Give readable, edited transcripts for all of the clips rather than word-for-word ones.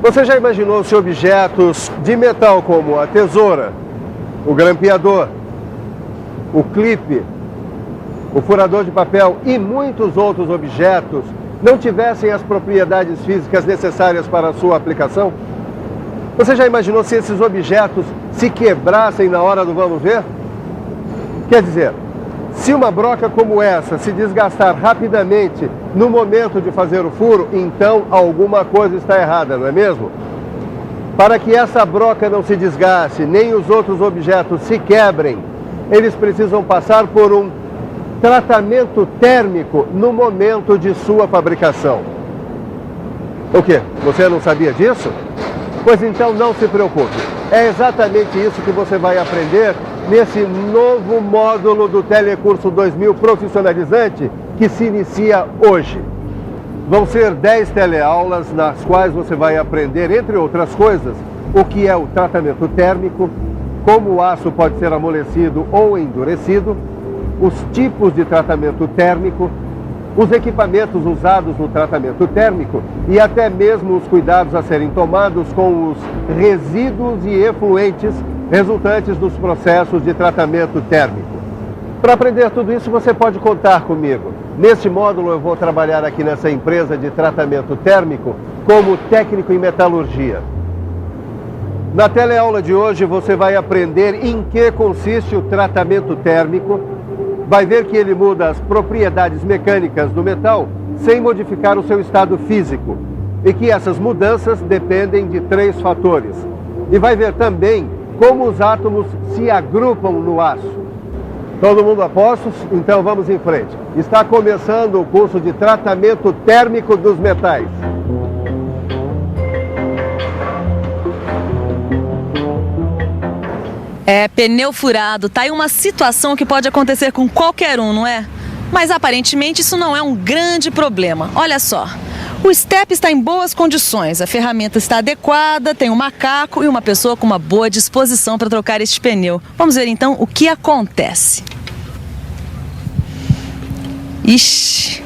Você já imaginou se objetos de metal como a tesoura, o grampeador, o clipe, o furador de papel e muitos outros objetos não tivessem as propriedades físicas necessárias para a sua aplicação? Você já imaginou se esses objetos se quebrassem na hora do vamos ver? Quer dizer, se uma broca como essa se desgastar rapidamente no momento de fazer o furo, então alguma coisa está errada, não é mesmo? Para que essa broca não se desgaste, nem os outros objetos se quebrem, eles precisam passar por um tratamento térmico no momento de sua fabricação. O quê? Você não sabia disso? Pois então não se preocupe. É exatamente isso que você vai aprender nesse novo módulo do Telecurso 2000 Profissionalizante que se inicia hoje. Vão ser 10 teleaulas nas quais você vai aprender, entre outras coisas, o que é o tratamento térmico, como o aço pode ser amolecido ou endurecido, os tipos de tratamento térmico, os equipamentos usados no tratamento térmico e até mesmo os cuidados a serem tomados com os resíduos e efluentes resultantes dos processos de tratamento térmico. Para aprender tudo isso, você pode contar comigo. Neste módulo, eu vou trabalhar aqui nessa empresa de tratamento térmico como técnico em metalurgia. Na teleaula de hoje, você vai aprender em que consiste o tratamento térmico, vai ver que ele muda as propriedades mecânicas do metal sem modificar o seu estado físico e que essas mudanças dependem de 3 fatores. E vai ver também como os átomos se agrupam no aço. Todo mundo a postos? Então vamos em frente. Está começando o curso de tratamento térmico dos metais. Pneu furado, tá aí uma situação que pode acontecer com qualquer um, não é? Mas aparentemente isso não é um grande problema. Olha só, o step está em boas condições, a ferramenta está adequada, tem um macaco e uma pessoa com uma boa disposição para trocar este pneu. Vamos ver então o que acontece. Ixi,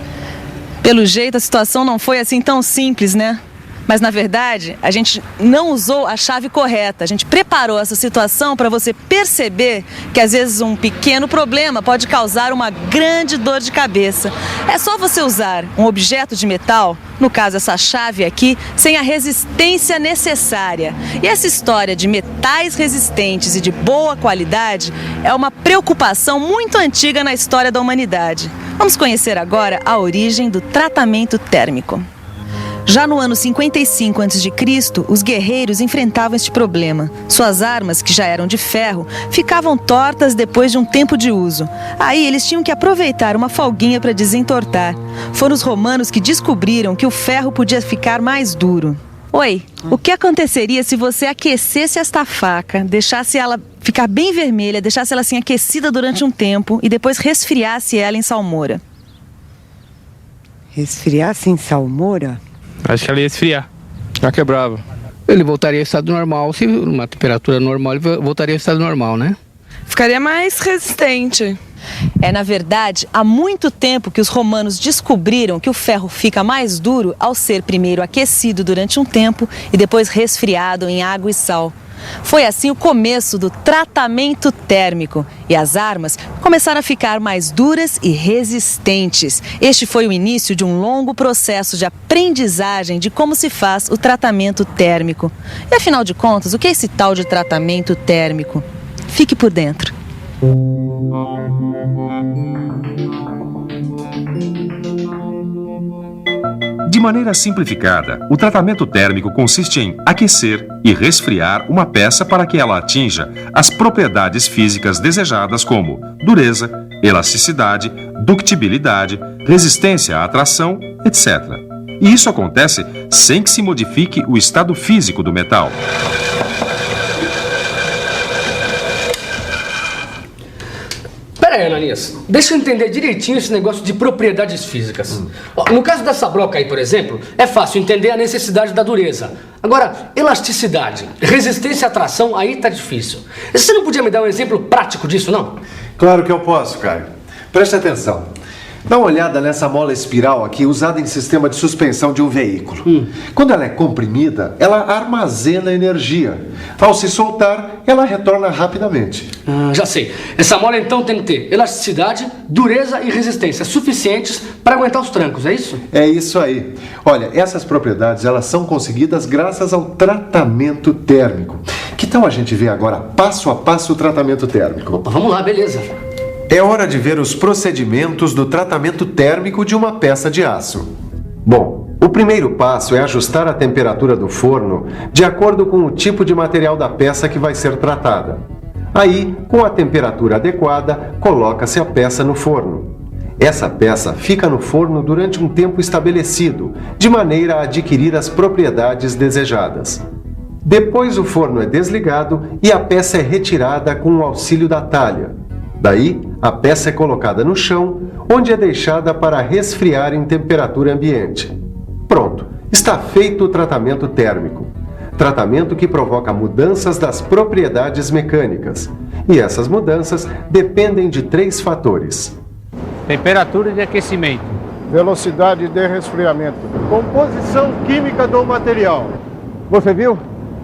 pelo jeito a situação não foi assim tão simples, né? Mas, na verdade, a gente não usou a chave correta. A gente preparou essa situação para você perceber que, às vezes, um pequeno problema pode causar uma grande dor de cabeça. É só você usar um objeto de metal, no caso essa chave aqui, sem a resistência necessária. E essa história de metais resistentes e de boa qualidade é uma preocupação muito antiga na história da humanidade. Vamos conhecer agora a origem do tratamento térmico. Já no ano 55 a.C., os guerreiros enfrentavam este problema. Suas armas, que já eram de ferro, ficavam tortas depois de um tempo de uso. Aí eles tinham que aproveitar uma folguinha para desentortar. Foram os romanos que descobriram que o ferro podia ficar mais duro. Oi, o que aconteceria se você aquecesse esta faca, deixasse ela ficar bem vermelha, deixasse ela assim aquecida durante um tempo e depois resfriasse ela em salmoura? Resfriasse em salmoura? Acho que ela ia esfriar. Já quebrava. Ele voltaria ao estado normal, se uma temperatura normal, ele voltaria ao estado normal, né? Ficaria mais resistente. Na verdade, há muito tempo que os romanos descobriram que o ferro fica mais duro ao ser primeiro aquecido durante um tempo e depois resfriado em água e sal. Foi assim o começo do tratamento térmico e as armas começaram a ficar mais duras e resistentes. Este foi o início de um longo processo de aprendizagem de como se faz o tratamento térmico. E afinal de contas, o que é esse tal de tratamento térmico? Fique por dentro. De maneira simplificada, o tratamento térmico consiste em aquecer e resfriar uma peça para que ela atinja as propriedades físicas desejadas como dureza, elasticidade, ductibilidade, resistência à atração, etc. E isso acontece sem que se modifique o estado físico do metal. Pera aí, Ananias, deixa eu entender direitinho esse negócio de propriedades físicas. No caso dessa broca aí, por exemplo, é fácil entender a necessidade da dureza. Agora, elasticidade, resistência à tração, aí tá difícil. Você não podia me dar um exemplo prático disso, não? Claro que eu posso, Caio. Preste atenção. Dá uma olhada nessa mola espiral aqui, usada em sistema de suspensão de um veículo. Quando ela é comprimida, ela armazena energia. Ao se soltar, ela retorna rapidamente. Já sei. Essa mola então tem que ter elasticidade, dureza e resistência suficientes para aguentar os trancos, é isso? É isso aí. Olha, essas propriedades elas são conseguidas graças ao tratamento térmico. Que tal a gente ver agora passo a passo o tratamento térmico? Opa, vamos lá, beleza. É hora de ver os procedimentos do tratamento térmico de uma peça de aço. Bom, o primeiro passo é ajustar a temperatura do forno de acordo com o tipo de material da peça que vai ser tratada. Aí, com a temperatura adequada, coloca-se a peça no forno. Essa peça fica no forno durante um tempo estabelecido, de maneira a adquirir as propriedades desejadas. Depois o forno é desligado e a peça é retirada com o auxílio da talha. Daí, a peça é colocada no chão, onde é deixada para resfriar em temperatura ambiente. Pronto, está feito o tratamento térmico. Tratamento que provoca mudanças das propriedades mecânicas. E essas mudanças dependem de 3 fatores. Temperatura de aquecimento. Velocidade de resfriamento. Composição química do material. Você viu?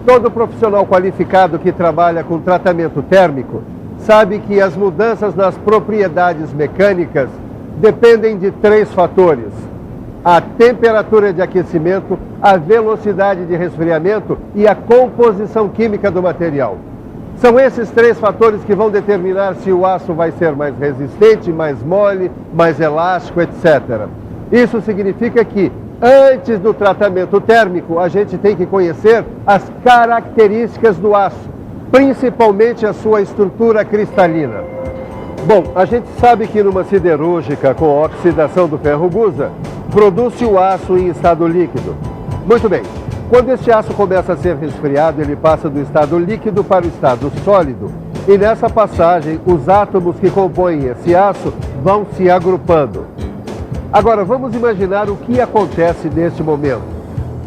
Todo profissional qualificado que trabalha com tratamento térmico sabe que as mudanças nas propriedades mecânicas dependem de 3 fatores: a temperatura de aquecimento, a velocidade de resfriamento e a composição química do material. São esses 3 fatores que vão determinar se o aço vai ser mais resistente, mais mole, mais elástico, etc. Isso significa que, antes do tratamento térmico, a gente tem que conhecer as características do aço, principalmente a sua estrutura cristalina. Bom, a gente sabe que numa siderúrgica com oxidação do ferro gusa, produz-se o aço em estado líquido. Muito bem, quando este aço começa a ser resfriado, ele passa do estado líquido para o estado sólido. E nessa passagem, os átomos que compõem esse aço vão se agrupando. Agora, vamos imaginar o que acontece neste momento.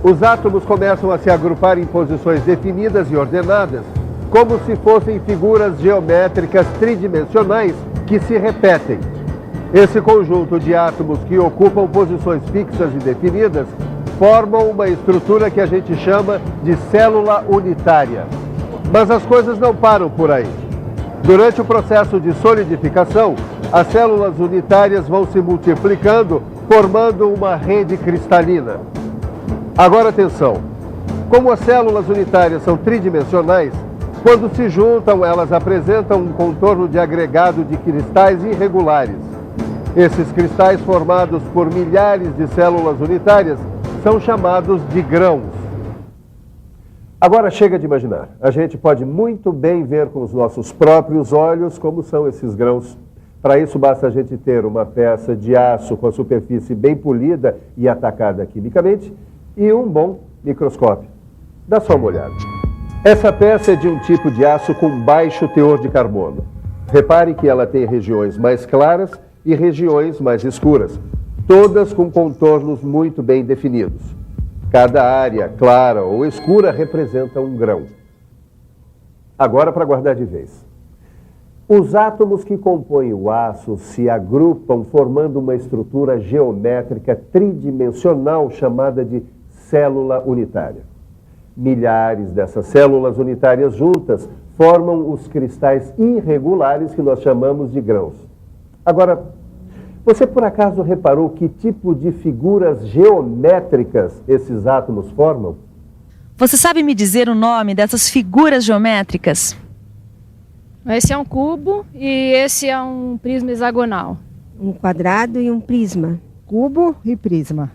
Os átomos começam a se agrupar em posições definidas e ordenadas, como se fossem figuras geométricas tridimensionais que se repetem. Esse conjunto de átomos que ocupam posições fixas e definidas formam uma estrutura que a gente chama de célula unitária. Mas as coisas não param por aí. Durante o processo de solidificação, as células unitárias vão se multiplicando, formando uma rede cristalina. Agora atenção, como as células unitárias são tridimensionais, quando se juntam, elas apresentam um contorno de agregado de cristais irregulares. Esses cristais, formados por milhares de células unitárias, são chamados de grãos. Agora chega de imaginar. A gente pode muito bem ver com os nossos próprios olhos como são esses grãos. Para isso basta a gente ter uma peça de aço com a superfície bem polida e atacada quimicamente e um bom microscópio. Dá só uma olhada. Essa peça é de um tipo de aço com baixo teor de carbono. Repare que ela tem regiões mais claras e regiões mais escuras, todas com contornos muito bem definidos. Cada área clara ou escura representa um grão. Agora, para guardar de vez. Os átomos que compõem o aço se agrupam formando uma estrutura geométrica tridimensional chamada de célula unitária. Milhares dessas células unitárias juntas formam os cristais irregulares que nós chamamos de grãos. Agora, você por acaso reparou que tipo de figuras geométricas esses átomos formam? Você sabe me dizer o nome dessas figuras geométricas? Esse é um cubo e esse é um prisma hexagonal. Um quadrado e um prisma. Cubo e prisma.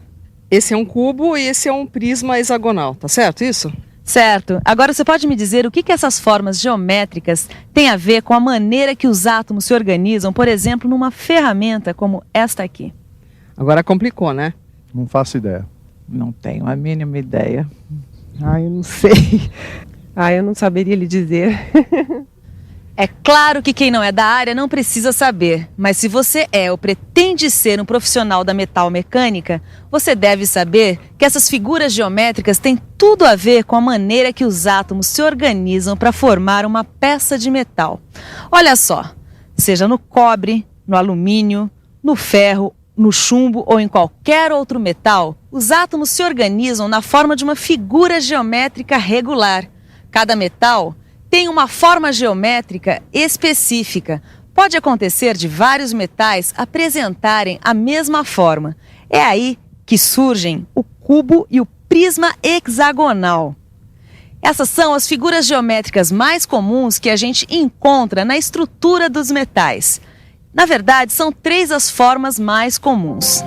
Esse é um cubo e esse é um prisma hexagonal, tá certo isso? Certo. Agora você pode me dizer o que essas formas geométricas têm a ver com a maneira que os átomos se organizam, por exemplo, numa ferramenta como esta aqui? Agora complicou, né? Não faço ideia. Não tenho a mínima ideia. Eu não sei. Eu não saberia lhe dizer. É claro que quem não é da área não precisa saber, mas se você é ou pretende ser um profissional da metalmecânica, você deve saber que essas figuras geométricas têm tudo a ver com a maneira que os átomos se organizam para formar uma peça de metal. Olha só, seja no cobre, no alumínio, no ferro no chumbo ou em qualquer outro metal, os átomos se organizam na forma de uma figura geométrica regular. Cada metal tem uma forma geométrica específica. Pode acontecer de vários metais apresentarem a mesma forma. É aí que surgem o cubo e o prisma hexagonal. Essas são as figuras geométricas mais comuns que a gente encontra na estrutura dos metais. Na verdade, são 3 as formas mais comuns.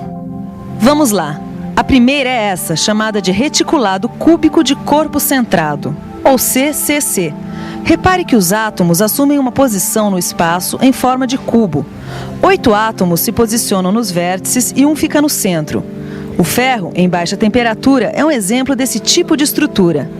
Vamos lá. A primeira é essa, chamada de reticulado cúbico de corpo centrado, ou CCC. Repare que os átomos assumem uma posição no espaço em forma de cubo. 8 átomos se posicionam nos vértices e um fica no centro. O ferro, em baixa temperatura, é um exemplo desse tipo de estrutura.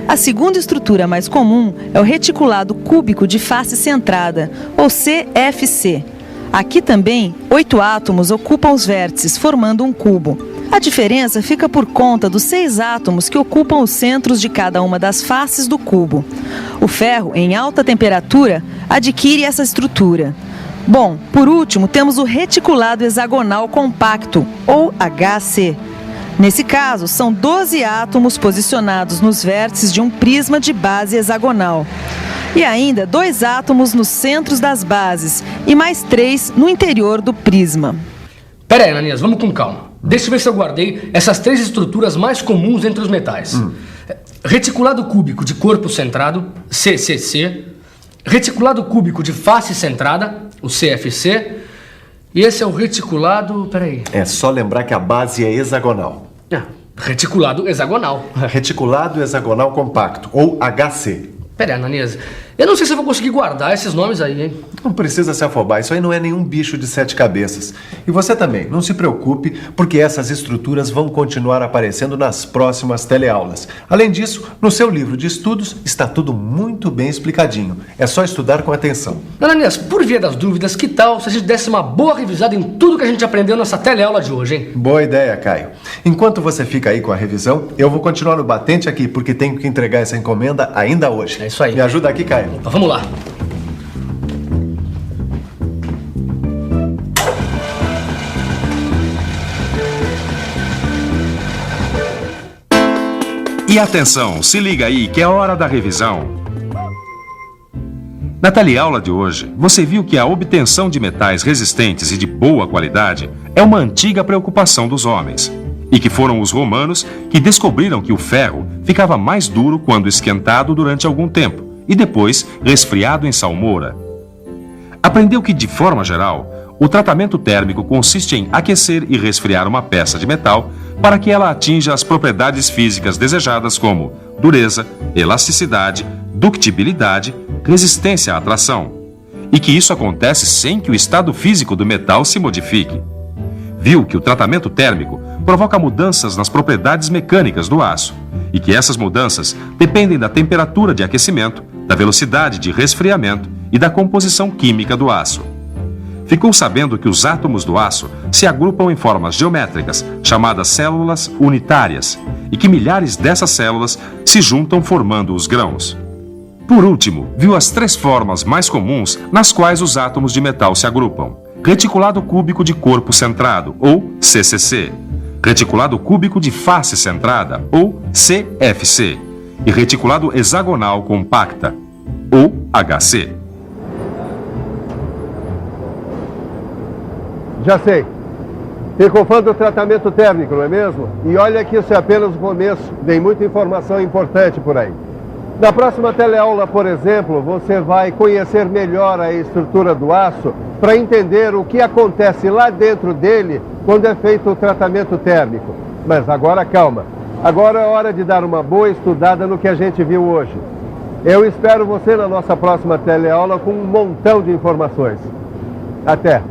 A segunda estrutura mais comum é o reticulado cúbico de face centrada, ou CFC. Aqui também, 8 átomos ocupam os vértices, formando um cubo. A diferença fica por conta dos 6 átomos que ocupam os centros de cada uma das faces do cubo. O ferro, em alta temperatura, adquire essa estrutura. Bom, por último, temos o reticulado hexagonal compacto, ou HC. Nesse caso, são 12 átomos posicionados nos vértices de um prisma de base hexagonal. E ainda 2 átomos nos centros das bases e mais 3 no interior do prisma. Pera aí, Ananias, vamos com calma. Deixa eu ver se eu guardei essas 3 estruturas mais comuns entre os metais. Reticulado cúbico de corpo centrado, CCC. Reticulado cúbico de face centrada, o CFC. E esse é o reticulado... Peraí. É só lembrar que a base é hexagonal. Reticulado hexagonal. Reticulado hexagonal compacto, ou HC. Pera aí, Ananias. Eu não sei se eu vou conseguir guardar esses nomes aí, hein? Não precisa se afobar, isso aí não é nenhum bicho de 7 cabeças. E você também, não se preocupe, porque essas estruturas vão continuar aparecendo nas próximas teleaulas. Além disso, no seu livro de estudos está tudo muito bem explicadinho. É só estudar com atenção. Ananias, por via das dúvidas, que tal se a gente desse uma boa revisada em tudo que a gente aprendeu nessa teleaula de hoje, hein? Boa ideia, Caio. Enquanto você fica aí com a revisão, eu vou continuar no batente aqui, porque tenho que entregar essa encomenda ainda hoje. É isso aí. Me ajuda aqui, Caio. Então vamos lá. E atenção, se liga aí que é hora da revisão. Na teleaula de hoje, você viu que a obtenção de metais resistentes e de boa qualidade é uma antiga preocupação dos homens. E que foram os romanos que descobriram que o ferro ficava mais duro quando esquentado durante algum tempo e depois resfriado em salmoura. Aprendeu que, de forma geral, o tratamento térmico consiste em aquecer e resfriar uma peça de metal para que ela atinja as propriedades físicas desejadas como dureza, elasticidade, ductibilidade, resistência à atração, e que isso acontece sem que o estado físico do metal se modifique. Viu que o tratamento térmico provoca mudanças nas propriedades mecânicas do aço e que essas mudanças dependem da temperatura de aquecimento, da velocidade de resfriamento e da composição química do aço. Ficou sabendo que os átomos do aço se agrupam em formas geométricas, chamadas células unitárias, e que milhares dessas células se juntam formando os grãos. Por último, viu as 3 formas mais comuns nas quais os átomos de metal se agrupam: reticulado cúbico de corpo centrado, ou CCC, reticulado cúbico de face centrada, ou CFC, e reticulado hexagonal compacta, ou HC. Já sei. Ficou fã do tratamento térmico, não é mesmo? E olha que isso é apenas o começo. Tem muita informação importante por aí. Na próxima teleaula, por exemplo, você vai conhecer melhor a estrutura do aço para entender o que acontece lá dentro dele quando é feito o tratamento térmico. Mas agora calma. Agora é hora de dar uma boa estudada no que a gente viu hoje. Eu espero você na nossa próxima teleaula com um montão de informações. Até!